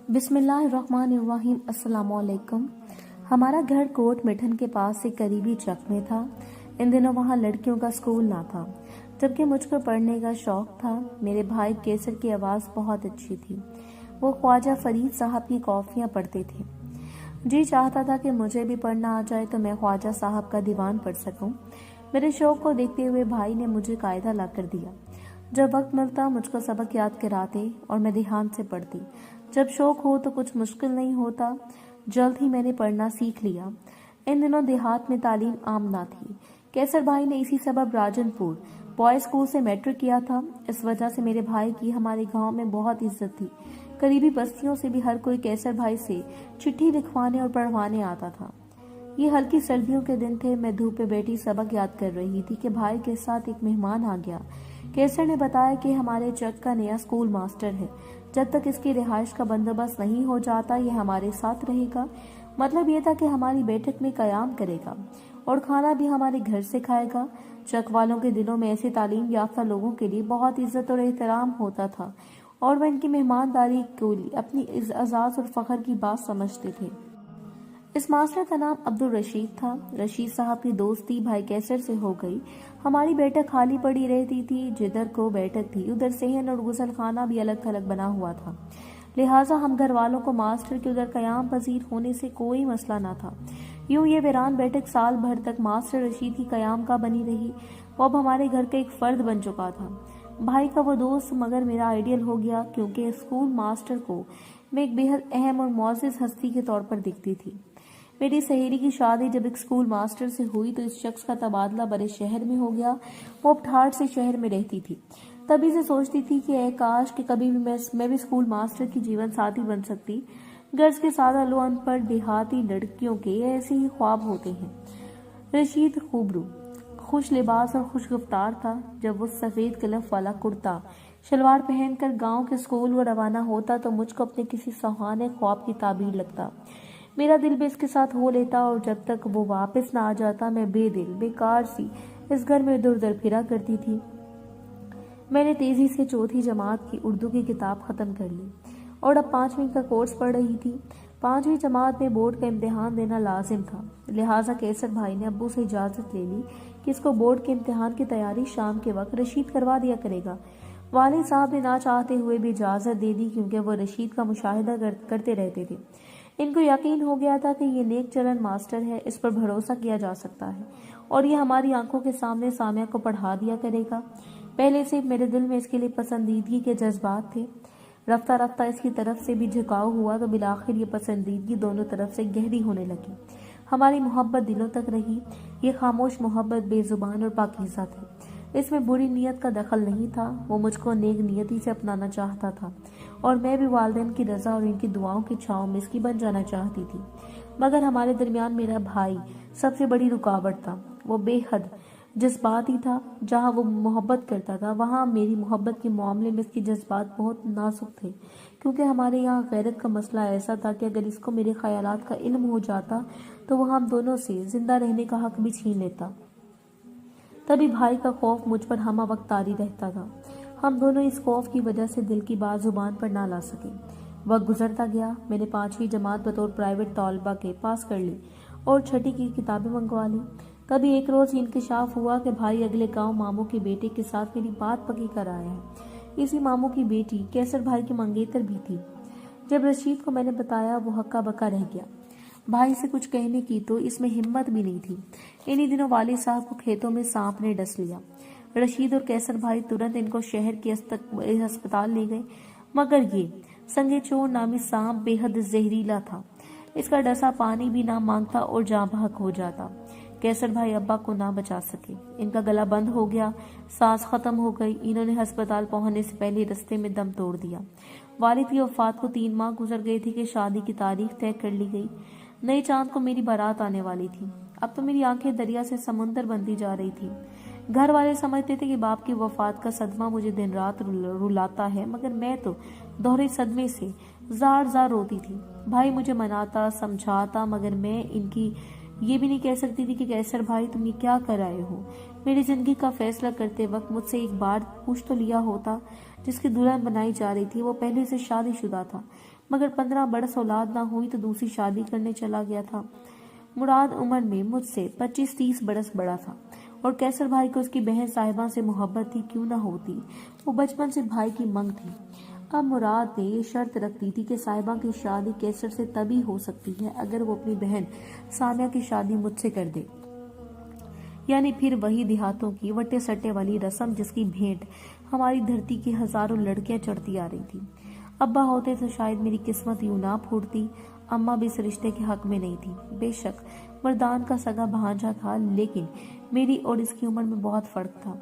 बिस्मिल्लाहिर्रहमानिर्रहीम। अस्सलाम वालेकुम। हमारा घर कोट मिठन के पास एक करीबी चक में था। इन दिनों वहाँ लड़कियों का स्कूल ना था, जबकि मुझको पढ़ने का शौक था। मेरे भाई केसर की आवाज़ बहुत अच्छी थी। वो ख्वाजा फरीद साहब की कॉफ़ियाँ पढ़ते थे। जी चाहता था कि मुझे भी पढ़ना आ जाए तो मैं ख्वाजा साहब का दीवान पढ़ सकूं। मेरे शौक को देखते हुए भाई ने मुझे कायदा ला कर दिया। जब वक्त मिलता मुझको सबक याद कराते और मैं ध्यान से पढ़ती। जब शौक हो तो कुछ मुश्किल नहीं होता। जल्द ही मैंने पढ़ना सीख लिया। इन दिनों देहात में तालीम आम ना थी। कैसर भाई ने इसी सबब राजनपुर बॉय स्कूल से मैट्रिक किया था। इस वजह से मेरे भाई की हमारे गांव में बहुत इज्जत थी। करीबी बस्तियों से भी हर कोई कैसर भाई से चिट्ठी लिखवाने और पढ़वाने आता था। ये हल्की सर्दियों के दिन थे। मैं धूप पे बैठी सबक याद कर रही थी कि भाई के साथ एक मेहमान आ गया। कैसर ने बताया कि हमारे चक का नया स्कूल मास्टर है। जब तक इसकी रिहाइश का बंदोबस्त नहीं हो जाता ये हमारे साथ रहेगा। मतलब ये था कि हमारी बैठक में कयाम करेगा और खाना भी हमारे घर से खाएगा। चक वालों के दिलों में ऐसे तालीम याफ्ता लोगों के लिए बहुत इज्जत और एहतराम होता था और वह इनकी मेहमानदारी को अपनी एजाज और फख्र की बात समझते थे। इस मास्टर का नाम अब्दुल रशीद था। रशीद साहब की दोस्ती भाई कैसर से हो गई। हमारी बैठक खाली पड़ी रहती थी। जिधर को बैठक थी उधर सेहन और गुसल खाना भी अलग थलग बना हुआ था। लिहाजा हम घर वालों को मास्टर के उधर कयाम पजीर होने से कोई मसला ना था। यूं ये वीरान बैठक साल भर तक मास्टर रशीद की कयाम का बनी रही। वो अब हमारे घर का एक फर्द बन चुका था। भाई का वो दोस्त मगर मेरा आइडियल हो गया, क्योंकि स्कूल मास्टर को मैं एक बेहद अहम और मुअज़्ज़िज़ हस्ती के तौर पर दिखती थी। मेरी सहेली की शादी जब एक स्कूल मास्टर से हुई तो इस शख्स का तबादला बड़े शहर में हो गया। वो अब ठाठ से शहर में रहती थी। तभी से सोचती थी कि ऐ काश कि कभी भी मैं भी स्कूल मास्टर की जीवन साथी बन सकती। गर्ज के सादा लो अनपढ़ देहाती लड़कियों के ऐसे ही ख्वाब होते हैं। रशीद खूबरू खुश लिबास और खुश गुफ्तार था। जब वो सफेद कलफ वाला कुर्ता शलवार पहनकर गांव के स्कूल वो रवाना होता तो मुझको अपने किसी सुहाने ख्वाब की ताबीर लगता। मेरा दिल भी इसके साथ हो लेता और जब तक वो वापस ना आ जाता मैं बेदिल बेकार सी इस घर में इधर उधर फिरा करती थी। मैंने तेजी से चौथी जमात की उर्दू की किताब खत्म कर ली और अब 5वीं का कोर्स पढ़ रही थी। 5वीं जमात में बोर्ड का इम्तिहान देना लाजिम था। लिहाजा कैसर भाई ने अब्बू से इजाज़त ले ली कि इसको बोर्ड के इम्तिहान की तैयारी शाम के वक्त रशीद करवा दिया करेगा। वालिद साहब ने ना चाहते हुए भी इजाज़त दे दी, क्योंकि वो रशीद का मुशाहिदा करते रहते थे। इनको यकीन हो गया था कि ये नेक चलन मास्टर है, इस पर भरोसा किया जा सकता है और ये हमारी आंखों के सामने सामिया को पढ़ा दिया करेगा। पहले से मेरे दिल में इसके लिए पसंदीदगी के जज्बात थे। रफ्ता रफ्ता इसकी तरफ से भी झुकाव हुआ तो बिलाखिर ये पसंदीदगी दोनों तरफ से गहरी होने लगी। हमारी मोहब्बत दिलों तक रही। ये खामोश मोहब्बत बेजुबान और पाकीज़ा थी। इसमें बुरी नीयत का दखल नहीं था। वो मुझको नेक नियति से अपनाना चाहता था और मैं भी वालिदैन की रजा और इनकी दुआओं की छांव में इसकी बन जाना चाहती थी। मगर हमारे दरमियान मेरा भाई सबसे बड़ी रुकावट था। वो बेहद जज्बाती था। जहाँ वो मोहब्बत करता था वहाँ मेरी मोहब्बत के मामले में इसके जज्बात बहुत नाजुक थे, क्योंकि हमारे यहाँ गैरत का मसला ऐसा था कि अगर इसको मेरे ख्यालात का इल्म हो जाता तो वह हम दोनों से जिंदा रहने का हक भी छीन लेता। तभी भाई का खौफ मुझ पर हमा वक्त तारी रहता था। हम दोनों इस खौफ की वजह से दिल की बात जुबान पर ना ला सके। वक्त गुजरता गया। मैंने 5वीं जमात बतौर प्राइवेट तौलबा के पास कर ली और छठी की किताबें मंगवा ली। तभी एक रोज इंकशाफ हुआ कि भाई अगले गांव मामू के बेटे के साथ मेरी बात पक्की कर आया है। इसी मामू की बेटी कैसर भाई की मंगेतर भी थी। जब रशीद को मैंने बताया वो हक्का बक्का रह गया। भाई से कुछ कहने की तो इसमें हिम्मत भी नहीं थी। इन्हीं दिनों वालिद साहब को खेतों में सांप ने डस लिया। रशीद और कैसर भाई तुरंत इनको शहर के अस्पताल ले गए, मगर ये संगे चोर नामी सांप बेहद जहरीला था। इसका डसा पानी भी ना मांगता और जाँ बहक हो जाता। कैसर भाई अब्बा को ना बचा सके। इनका गला बंद हो गया, सांस खत्म हो गई। इन्होंने अस्पताल पहुंचने से पहले रास्ते में दम तोड़ दिया। वालिद की वफात को 3 माह गुजर गए थे कि शादी की तारीख तय कर ली गई। नए चांद को मेरी बारात आने वाली थी। अब तो मेरी आंखें दरिया से समुंदर बनती जा रही थी। घर वाले समझते थे कि बाप की वफात का सदमा मुझे दिन रात रुलाता है, मगर मैं तो दोहरे सदमे से जार जार रोती थी। भाई मुझे मनाता समझाता, मगर मैं इनकी ये भी नहीं कह सकती थी कि कैसर भाई तुम ये क्या कर आए हो। मेरी जिंदगी का फैसला करते वक्त मुझसे एक बार पूछ तो लिया होता। जिसकी दुल्हन बनाई जा रही थी वो पहले से शादीशुदा था। मगर 15 बरस औलाद ना हुई तो दूसरी शादी करने चला गया था। मुराद उम्र में मुझसे 25-30 बरस बड़ा था और कैसर भाई को उसकी बहन साहिबा से मोहब्बत थी, क्यों ना होती, वो बचपन से भाई की मंग थी। अब मुराद ने ये शर्त रख दी थी कि साहिबा की शादी कैसर से तभी हो सकती है अगर वो अपनी बहन सामिया की शादी मुझसे कर दे। यानी फिर वही देहातों की वट्टे सट्टे वाली रस्म जिसकी भेंट हमारी धरती की हजारों लड़कियां चढ़ती आ रही थी। अब्बा होते तो शायद मेरी किस्मत यूं ना फूटती। अम्मा भी इस रिश्ते के हक में नहीं थी। बेशक मर्दान का सगा भांजा था, लेकिन मेरी और इसकी उम्र में बहुत फर्क था।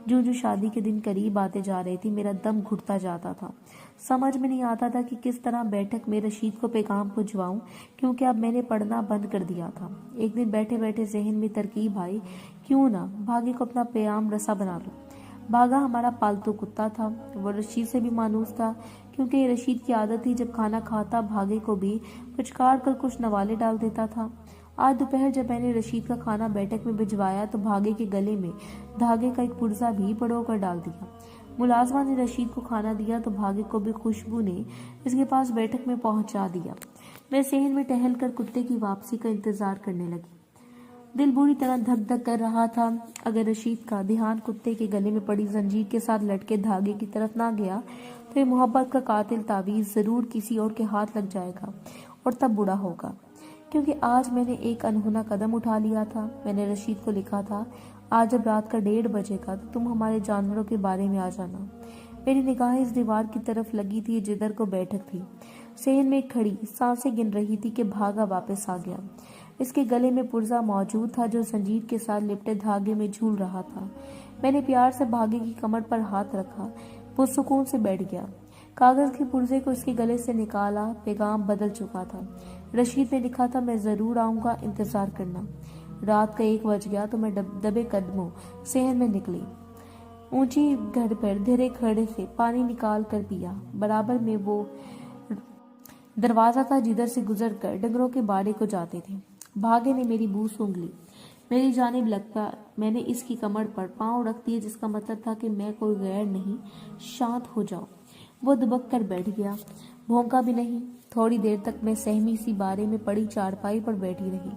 जो जो शादी के दिन करीब आते जा रही थी, मेरा दम घुटता जाता था। समझ में नहीं आता था कि किस तरह बैठक में रशीद को पैगाम भिजवाऊं, क्योंकि अब मैंने पढ़ना बंद कर दिया था। एक दिन बैठे बैठे जहन में तरकीब आई, क्यों ना भागे को अपना पैगाम रसा बना लूं। भागा हमारा पालतू कुत्ता था। वो रशीद से भी मानूस था, क्योंकि रशीद की आदत थी जब खाना खाता भागे को भी पुचकार कर कुछ नवाले डाल देता था। आज दोपहर जब मैंने रशीद का खाना बैठक में भिजवाया तो भागे के गले में धागे का एक पुर्जा भी पड़ोकर डाल दिया। मुलाजमा ने रशीद को खाना दिया तो भागे को भी खुशबू ने इसके पास बैठक में पहुंचा दिया। मैं सहन में टहल कर कुत्ते की वापसी का इंतजार करने लगी। दिल बुरी तरह धक धक कर रहा था। अगर रशीद का ध्यान कुत्ते के गले में पड़ी जंजीर के साथ लटके धागे की तरफ ना गया तो ये मोहब्बत का कातिल तावीज जरूर किसी और के हाथ लग जाएगा और तब बुरा होगा। क्योंकि आज मैंने एक अनहोना कदम उठा लिया था। मैंने रशीद को लिखा था, आज जब रात का 1:30 बजेगा तो तुम हमारे जानवरों के बारे में आ जाना। मेरी निगाहें इस दीवार की तरफ लगी थी जिधर को बैठक थी। सहन में खड़ी सांसें गिन रही थी कि भागा वापस आ गया। इसके गले में पुर्जा मौजूद था जो जंजीर के साथ लिपटे धागे में झूल रहा था। मैंने प्यार से भागे की कमर पर हाथ रखा। वो सुकून से बैठ गया। कागज के पुर्जे को इसके गले से निकाला। पैगाम बदल चुका था। रशीद ने लिखा था, मैं जरूर आऊंगा, इंतजार करना। रात का 1 बज गया तो मैं दबे कदमों सहन में निकली। ऊंची घर पर धीरे खड़े से पानी निकाल कर पिया। बराबर में वो दरवाजा था जिधर से गुजर कर डंगरों के बाड़े को जाते थे। भागे ने मेरी बू सूंघ ली। मेरी जानिब लगता मैंने इसकी कमर पर पांव रख दिए, जिसका मतलब था कि मैं कोई गैर नहीं, शांत हो जाओ। वो दुबक कर बैठ गया, भौंका भी नहीं। थोड़ी देर तक मैं सहमी सी बारे में पड़ी चारपाई पर बैठी रही।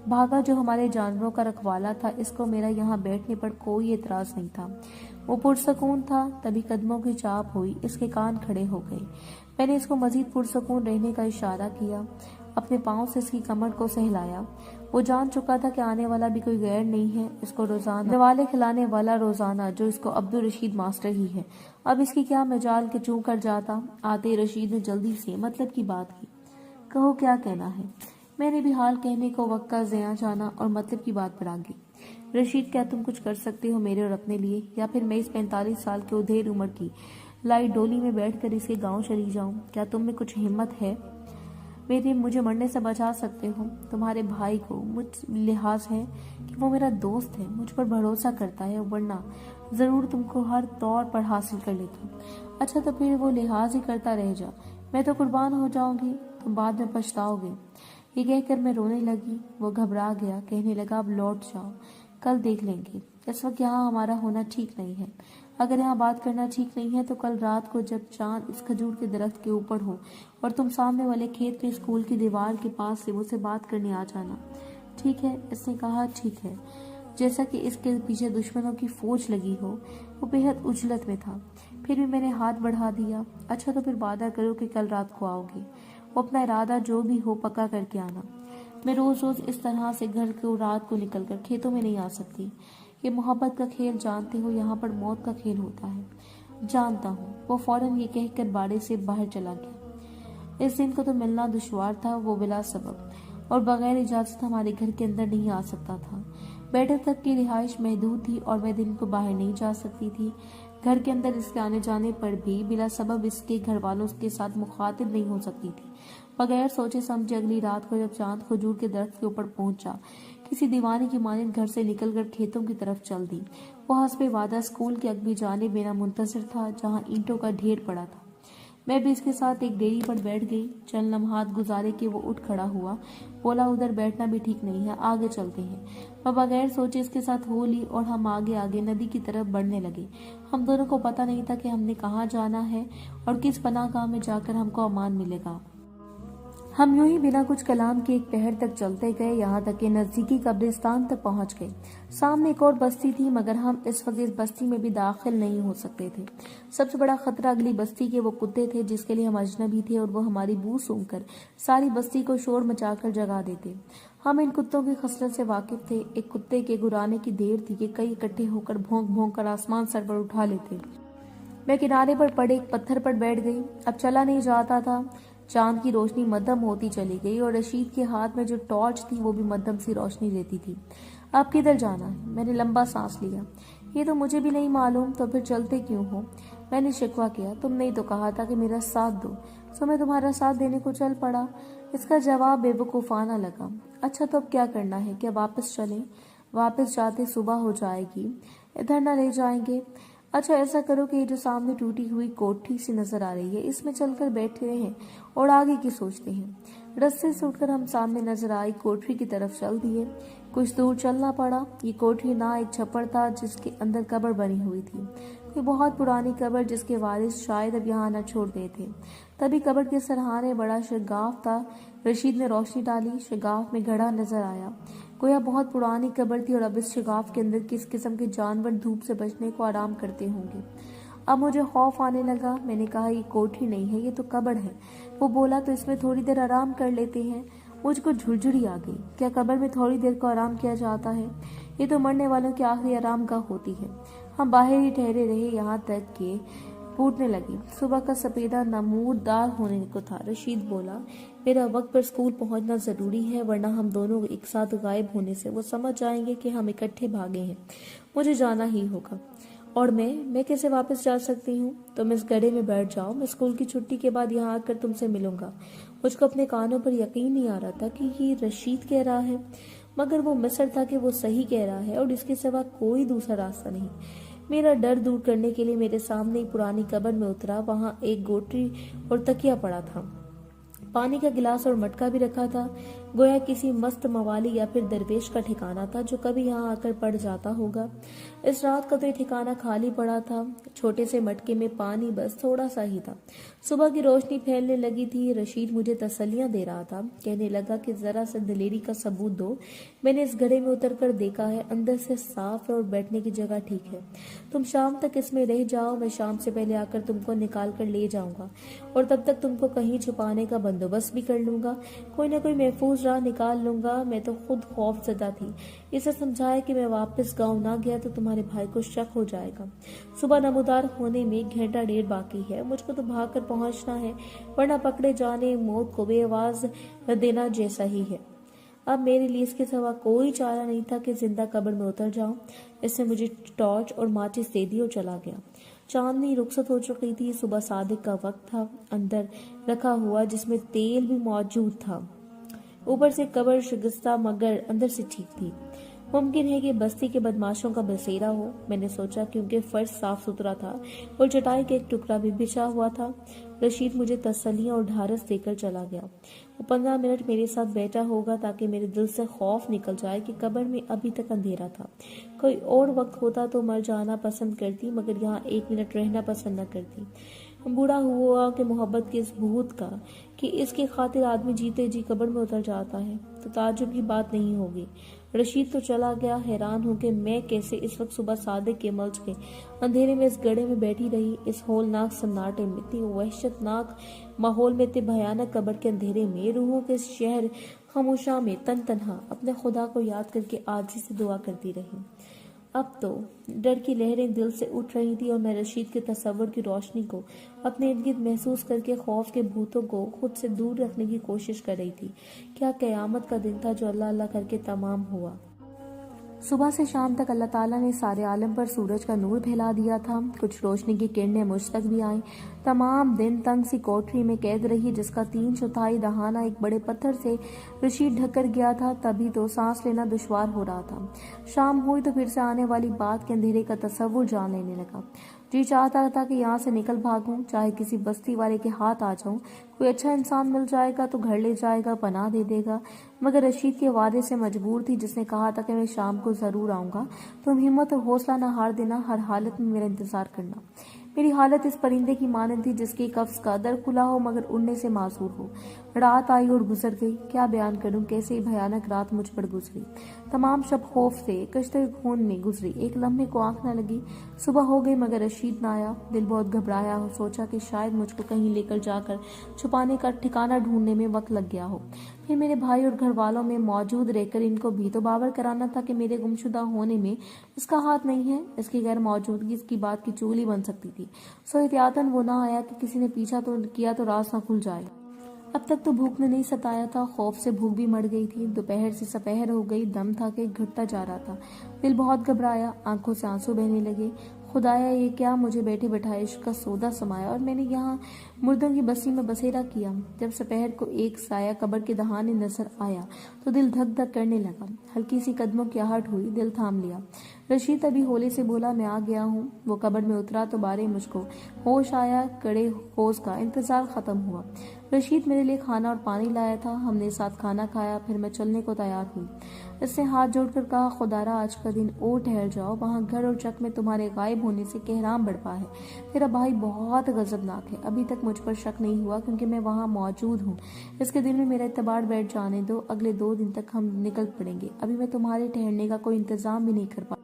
भागा जो हमारे जानवरों का रखवाला था, इसको मेरा यहाँ बैठने पर कोई एतराज नहीं था। वो पुरसकून था। तभी कदमों की चाप हुई, इसके कान खड़े हो गए। मैंने इसको मजीद पुरसकून रहने का इशारा किया। अपने पांव से इसकी कमर को सहलाया। वो जान चुका था कि आने वाला भी कोई गैर नहीं है। इसको रोजाना नवाले खिलाने वाला रोजाना जो इसको अब्दुल रशीद मास्टर ही है। अब इसकी क्या मजाल के चूं कर जाता। आते रशीद ने जल्दी से मतलब की बात की। कहो क्या कहना है। मैंने भी हाल कहने को वक्त का ज़िया जाना और मतलब की बात बढ़ा गई। रशीद, क्या तुम कुछ कर सकते हो मेरे और अपने लिए, या फिर मैं इस 45 साल के उधेड़ उम्र की लाई डोली में बैठकर इसके गांव चली जाऊं? क्या तुम में कुछ हिम्मत है? मुझे मरने से बचा सकते हो? तुम्हारे भाई को मुझ लिहाज है कि वो मेरा दोस्त है, मुझ पर भरोसा करता है, वरना जरूर तुमको हर तौर पर हासिल कर लेता। अच्छा तो फिर वो लिहाज ही करता रह जा। मैं तो कुर्बान हो जाऊंगी, तुम बाद में पछताओगे। ये कहकर मैं रोने लगी। वो घबरा गया, कहने लगा, अब लौट जाओ, कल देख लेंगे। इस वक्त यहाँ हमारा होना ठीक नहीं है। अगर यहाँ बात करना ठीक नहीं है तो कल रात को जब चांद इस खजूर के दरख्त के ऊपर हो और तुम सामने वाले खेत में स्कूल की दीवार के पास से मुझसे बात करने आ जाना। ठीक है? इसने कहा, ठीक है। जैसा कि इसके पीछे दुश्मनों की फौज लगी हो। वो बेहद उजलत में था। फिर भी मैंने हाथ बढ़ा दिया। अच्छा तो फिर वादा करो कि कल रात को आओगे। वो अपना इरादा जो भी हो पक्का करके आना। मैं रोज रोज इस तरह से घर को रात को निकलकर खेतों में नहीं आ सकती। ये मोहब्बत का खेल जानते हो, यहाँ पर मौत का खेल होता है। जानता हूँ। वो फौरन ये कहकर बाड़े से बाहर चला गया। इस दिन को तो मिलना दुश्वार था। वो बिला सबब और बगैर इजाजत हमारे घर के अंदर नहीं आ सकता था। बैठक तक की रिहाइश महदूद थी और मैं दिन को बाहर नहीं जा सकती थी। घर के अंदर इसके आने जाने पर भी बिला सबब इसके घर वालों के साथ मुखातिब नहीं हो सकती थी। बगैर सोचे समझे अगली रात को जब चांद खजूर के दरख्त के ऊपर पहुंचा, किसी दीवाने की मानिंद घर से निकलकर खेतों की तरफ चल दी। वो हस्बे वादा स्कूल के अगबी जाने बिना मुंतजर था, जहाँ ईंटों का ढेर पड़ा था। मैं भी इसके साथ एक डेरी पर बैठ गई। चंद लम्हात गुजारे कि वो उठ खड़ा हुआ, बोला उधर बैठना भी ठीक नहीं है, आगे चलते हैं। वह बगैर सोचे इसके साथ हो ली और हम आगे आगे नदी की तरफ बढ़ने लगे। हम दोनों को पता नहीं था कि हमने कहाँ जाना है और किस पनाहगाह में जाकर हमको अमान मिलेगा। हम यूं ही बिना कुछ कलाम के एक पहाड़ तक चलते गए, यहाँ तक कि नजदीकी कब्रिस्तान तक पहुंच गए। सामने एक और बस्ती थी, मगर हम इस वक्त इस बस्ती में भी दाखिल नहीं हो सकते थे। सबसे बड़ा खतरा अगली बस्ती के वो कुत्ते थे जिसके लिए हम अजनबी थे, और वो हमारी बू सूंघकर सारी बस्ती को शोर मचाकर जगा देते। हम इन कुत्तों की खसलत से वाकिफ थे। एक कुत्ते के गुराने की देर थी कि कई इकट्ठे होकर भौंक भौंक कर आसमान सर पर उठा लेते। मैं किनारे पर पड़े एक पत्थर पर बैठ गई। अब चला नहीं जाता था। चांद की रोशनी मध्यम होती चली गई और रशीद के हाथ में जो टॉर्च थी वो भी मध्यम सी रोशनी देती थी। अब किधर जाना है? मैंने लंबा सांस लिया। ये तो मुझे भी नहीं मालूम, तो फिर चलते क्यों हो? मैंने शिकवा किया। तुमने ही तो कहा था कि मेरा साथ दो, तो मैं तुम्हारा साथ देने को चल पड़ा। इसका जवाब बेवकूफाना लगा। अच्छा, तो अब क्या करना है? क्या वापस चलें? वापस जाते सुबह हो जाएगी, इधर न ले जाएंगे। अच्छा, ऐसा करो कि ये जो सामने टूटी हुई कोठी सी नजर आ रही है, इसमें चलकर बैठते हैं और आगे की सोचते हैं। रस्ते से उठकर हम सामने नजर आई कोठरी की तरफ चल दिए। कुछ दूर चलना पड़ा। ये कोठरी ना एक छप्पर था जिसके अंदर कब्र बनी हुई थी, कोई बहुत पुरानी कब्र जिसके वारिस शायद अब यहाँ न छोड़ गए थे। तभी कब्र के सरहाने बड़ा शगाफ था। रशीद ने रोशनी डाली। शगाफ में घड़ा नजर आया। गोया बहुत पुरानी कब्र थी और अब इस शगाफ के अंदर किस किस्म के जानवर धूप से बचने को आराम करते होंगे। अब मुझे खौफ आने लगा। मैंने कहा, ये कोठी नहीं है, ये तो कब्र है। वो बोला, तो इसमें थोड़ी देर आराम कर लेते हैं। मुझको झुरझुरी आ गई। क्या कब्र में थोड़ी देर को आराम किया जाता है? ये तो मरने वालों की आखिरी आराम गाह होती है। हम बाहर ही ठहरे रहे यहाँ तक कि फूटने लगी। सुबह का सफेदा नमूरदार होने को था। रशीद बोला, मेरा वक्त पर स्कूल पहुंचना जरूरी है, वरना हम दोनों एक साथ गायब होने से वो समझ जाएंगे कि हम इकट्ठे भागे हैं। मुझे जाना ही होगा। और मैं कैसे वापस जा सकती हूँ? तुम इस गड्ढे में बैठ जाओ, मैं स्कूल की छुट्टी के बाद यहाँ आकर तुमसे मिलूंगा। मुझको अपने कानों पर यकीन नहीं आ रहा था कि ये रशीद कह रहा है, मगर वो मिस्र था कि वो सही कह रहा है और इसके सिवा कोई दूसरा रास्ता नहीं। मेरा डर दूर करने के लिए मेरे सामने एक पुरानी कब्र में उतरा। वहां एक गोटरी और तकिया पड़ा था। पानी का गिलास और मटका भी रखा था। गोया किसी मस्त मवाली या फिर दरवेश का ठिकाना था जो कभी यहाँ आकर पड़ जाता होगा। इस रात का तो ये ठिकाना खाली पड़ा था। छोटे से मटके में पानी बस थोड़ा सा ही था। सुबह की रोशनी फैलने लगी थी। रशीद मुझे तसल्लियां दे रहा था। कहने लगा कि जरा सा दिलेरी का सबूत दो। मैंने इस घड़े में उतर कर देखा है, अंदर से साफ है और बैठने की जगह ठीक है। तुम शाम तक इसमें रह जाओ, मैं शाम से पहले आकर तुमको निकाल कर ले जाऊंगा और तब तक तुमको कहीं छुपाने का बंदोबस्त भी कर लूंगा। कोई ना कोई महफूज राह निकाल लूंगा। मैं तो खुद खौफजदा थी। इसे समझाया कि मैं वापस गांव ना गया तो तुम्हारे भाई को शक हो जाएगा। सुबह नमूदार होने में 1 घंटा 1.5 बाकी है। मुझको तो भागकर पहुंचना है, वरना पकड़े जाने मौत को बेआवाज देना जैसा ही है। अब मेरे लिए इसके सिवा कोई चारा नहीं था कि जिंदा कब्र में उतर जाऊं। इसने मुझे टॉर्च और माचिस दे दी और चला गया। चांदनी रुखसत हो चुकी थी। सुबह सादिक का वक्त था। अंदर रखा हुआ जिसमें तेल भी मौजूद था। ऊपर से कब्र शिकस्ता मगर अंदर से ठीक थी। मुमकिन है कि बस्ती के बदमाशों का बसेरा हो, मैंने सोचा, क्योंकि फर्श साफ सुथरा था और चटाई का एक टुकड़ा भी बिछा हुआ था। रशीद मुझे तसल्लियां और ढारस देकर चला गया। वो 15 मिनट मेरे साथ बैठा होगा ताकि मेरे दिल से खौफ निकल जाए कि कब्र में अभी तक अंधेरा था। कोई और वक्त होता तो मर जाना पसंद करती, मगर यहाँ 1 मिनट रहना पसंद न करती। बूढ़ा हुआ कि मोहब्बत के इस भूत का कि इसकी खातिर आदमी जीते जी कब्र में उतर जाता है तो ताज्जुब की बात नहीं होगी। रशीद तो चला गया। हैरान हूं कि मैं कैसे इस वक्त सुबह सादिक के मल्च के अंधेरे में इस गड्ढे में बैठी रही। इस होलनाक सन्नाटे में, इतनी वहशतनाक माहौल में, इतने भयानक कब्र के अंधेरे में, रूहों के शहर खामोशा में तन तनहा अपने खुदा को याद करके आजी से दुआ करती रही। अब तो डर की लहरें दिल से उठ रही थी और मैं रशीद के तस्वर की रोशनी को अपने इर्द गिर्द महसूस करके खौफ के भूतों को खुद से दूर रखने की कोशिश कर रही थी। क्या कयामत का दिन था जो अल्लाह अल्लाह करके तमाम हुआ। सुबह से शाम तक अल्लाह ताला ने सारे आलम पर सूरज का नूर फैला दिया था। कुछ रोशनी की किरणें मुझ तक भी आईं। तमाम दिन तंग सी कोठरी में कैद रही जिसका 3/4 दहाना एक बड़े पत्थर से रशीद ढक कर गया था। तभी तो सांस लेना दुश्वार हो रहा था। शाम हुई तो फिर से आने वाली बात के अंधेरे का तस्वुर जान लेने लगा। जी चाहता था कि यहाँ से निकल भागूं, चाहे किसी बस्ती वाले के हाथ आ जाऊं। कोई अच्छा इंसान मिल जाएगा तो घर ले जाएगा, पनाह दे देगा। मगर रशीद के वादे से मजबूर थी, जिसने कहा था कि मैं शाम को जरूर आऊंगा। तुम हिम्मत और हौसला न हार देना, हर हालत में मेरा इंतजार करना। मेरी हालत इस परिंदे की मानद थी जिसके कफ्स का दर खुला हो मगर उड़ने से मासूर हो। रात आई और गुजर गई। क्या बयान करूं कैसे ही भयानक रात मुझ पर गुजरी। तमाम शब खौफ से कश्ते खून में गुजरी। एक लम्हे को आंख न लगी। सुबह हो गई मगर रशीद न आया। दिल बहुत घबराया और सोचा कि शायद मुझको कहीं लेकर जाकर छुपाने का ठिकाना ढूंढने में वक्त लग गया हो। फिर मेरे भाई और घर वालों में मौजूद रहकर इनको भी तो बावर कराना था कि मेरे गुमशुदा होने में इसका हाथ नहीं है। इसकी गैर मौजूदगी इसकी बात की चूली बन सकती थी। सो एहतियातन वो ना आया कि किसी ने पीछा तो किया तो रास ना खुल जाए। अब तक तो भूख ने नहीं सताया था, खौफ से भूख भी मर गई थी। दोपहर से सपहर हो गई, दम था कि घटता जा रहा था। दिल बहुत घबराया, आंखों से आंसू बहने लगे। खुदाया ये क्या मुझे बैठे बैठाए इश्क का सौदा समाया और मैंने यहाँ मुर्दों की बस्ती में बसेरा किया। जब सपहर को एक साया कब्र के दहाने नजर आया तो दिल धक धक करने लगा। हल्की सी कदमों की आहट हुई, दिल थाम लिया। रशीद अभी होली से बोला मैं आ गया हूँ। वो कब्र में उतरा तो बारे मुझको होश आया। कड़े होश का इंतजार खत्म हुआ। रशीद मेरे लिए खाना और पानी लाया था। हमने साथ खाना खाया, फिर मैं चलने को तैयार हुई। इसने हाथ जोड़कर कहा खुदारा आज का दिन और ठहर जाओ, वहाँ घर और चक में तुम्हारे गायब होने से कहराम बढ़पा है। तेरा भाई बहुत गजबनाक है। अभी तक मुझ पर शक नहीं हुआ क्योंकि मैं वहाँ मौजूद हूँ। इसके दिल में मेरा इतबार बैठ जाने दो। अगले 2 दिन तक हम निकल पड़ेंगे। अभी मैं तुम्हारे ठहरने का कोई इंतजाम भी नहीं कर पा।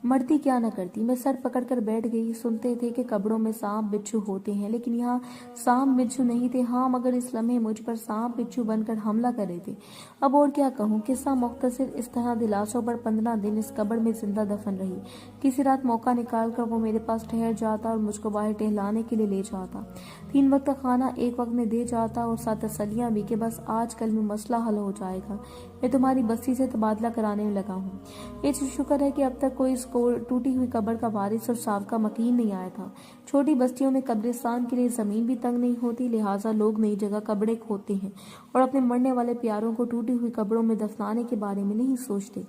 मरती क्या न करती। मैं सर पकड़कर बैठ गई। सुनते थे कि कब्रों में सांप बिच्छू होते हैं, लेकिन यहाँ सांप बिच्छू नहीं थे। हाँ, मगर इस लम्हे मुझ पर सांप बिच्छू बनकर हमला कर रहे थे। अब और क्या कहूँ। किस्सा मुख्तसर इस तरह दिलासों पर 15 दिन इस कब्र में जिंदा दफन रही। किसी रात मौका निकाल कर वो मेरे पास ठहर जाता और मुझको बाहर टहलाने के लिए ले जाता। 3 वक्त का खाना एक वक्त में दे जाता और साथ तसलियां भी कि बस आज कल में मसला हल हो जाएगा। मैं तुम्हारी बस्ती से तबादला कराने में लगा हूँ। ये शुक्र है कि अब तक कोई टूटी हुई कब्र का वारिस और साबका मकीन नहीं आया था। छोटी बस्तियों में कब्रिस्तान के लिए जमीन भी तंग नहीं होती, लिहाजा लोग नई जगह कब्रें खोदते हैं और अपने मरने वाले प्यारों को टूटी हुई कब्रों में दफनाने के बारे में नहीं सोचते।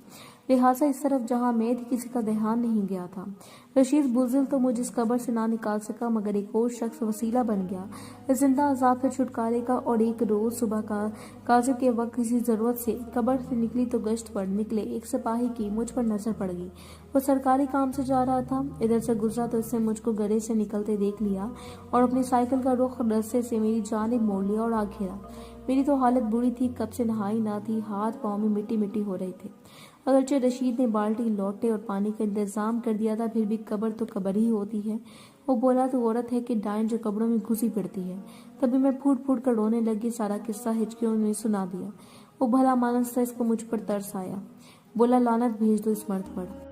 लिहाजा इस तरफ जहाँ मैं थी किसी का ध्यान नहीं गया था। रशीद बुज़दिल तो मुझे इस कब्र से ना निकाल सका मगर एक और शख्स वसीला बन गया इस जिंदा अजाब से छुटकारे का। और एक रोज सुबह का काजिब के वक्त किसी जरूरत से कब्र से निकली तो गश्त पर निकले एक सिपाही की मुझ पर नजर पड़ गई। वो सरकारी काम से जा रहा था। इधर से गुजरा तो इसने मुझको गड़े से निकलते देख लिया और अपनी साइकिल का रुख रस्ते से मेरी जानिब मोड़ लिया और आ घेरा। मेरी तो हालत बुरी थी, कब से नहाई ना थी, हाथ पाँव में मिट्टी मिट्टी हो रहे थे। अगरचे रशीद ने बाल्टी, लोटे और पानी का इंतजाम कर दिया था, फिर भी कब्र तो कब्र ही होती है। वो बोला तो औरत है कि डायन जो कब्रों में घुसी पड़ती है। तभी मैं फूट फूट कर रोने लगी। सारा किस्सा हिचकियों ने सुना दिया। वो भला मानस था, इसको मुझ पर तरस आया। बोला लानत भेज दो इस मर्द पर।